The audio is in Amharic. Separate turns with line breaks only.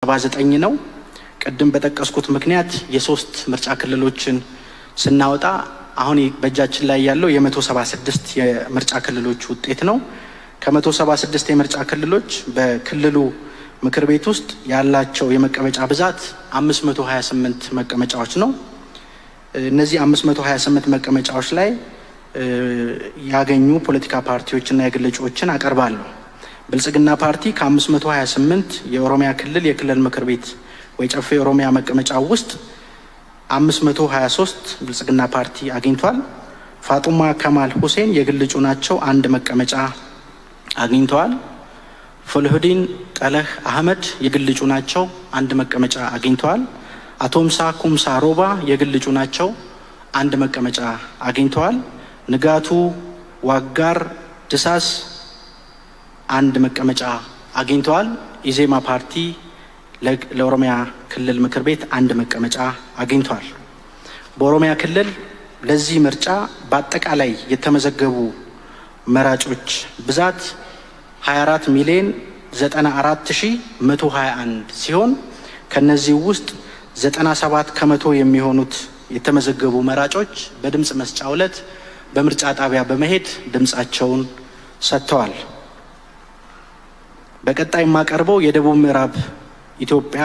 79 ነው። ቀደም በተጠቀስኩት ምክንያት የሶስት ምርጫ ክልሎችን ስናወጣ አሁን በእጃችን ላይ ያለው የ176 የምርጫ ክልሎች ውጤት ነው። ከ176 የምርጫ ክልሎች በክልሉ ምክር ቤት ውስጥ ያላቸው የመቀመጫ ብዛት 528 መቀመጫዎች ነው። እነዚህ 528 መቀመጫዎች ላይ ያገኙ ፖለቲካ ፓርቲዎችና የግል እጩዎችን አቀርባለሁ። ብልጽግና ፓርቲ ከ528 የኦሮሚያ ክልል የክልል ምክር ቤት ወይ ጨፌ ኦሮሚያ መቀመጫ ውስጥ 523 ብልጽግና ፓርቲ አግኝቷል። ፋጡማ ከማል ሁሴን የግል እጩ ናቸው፣ አንድ መቀመጫ አግኝተዋል። ፎልሁዲን ጠለህ አህመድ የግል እጩ ናቸው፣ አንድ መቀመጫ አግኝተዋል። አቶምሳ ኩምሳ ሮባ የግል እጩ ናቸው፣ አንድ መቀመጫ አግኝተዋል። ንጋቱ ዋጋር ድሳስ አንድ መቀመጫ አግኝተዋል። ኢዜማ ፓርቲ ለኦሮሚያ ክልል ምክር ቤት አንድ መቀመጫ አግኝተዋል። በኦሮሚያ ክልል ለዚህ ምርጫ በአጠቃላይ የተመዘገቡ መራጮች ብዛት 24 ሚሊዮን 94,121 ሲሆን ከነዚህ ውስጥ 97 ከመቶ የሚሆኑት የተመዘገቡ መራጮች በድምጽ መስጫው ዕለት በምርጫ ጣቢያ በመሄድ ድምጻቸውን ሰጥተዋል። በቀጣይ የማቀርበው የደቡብ ምዕራብ ኢትዮጵያ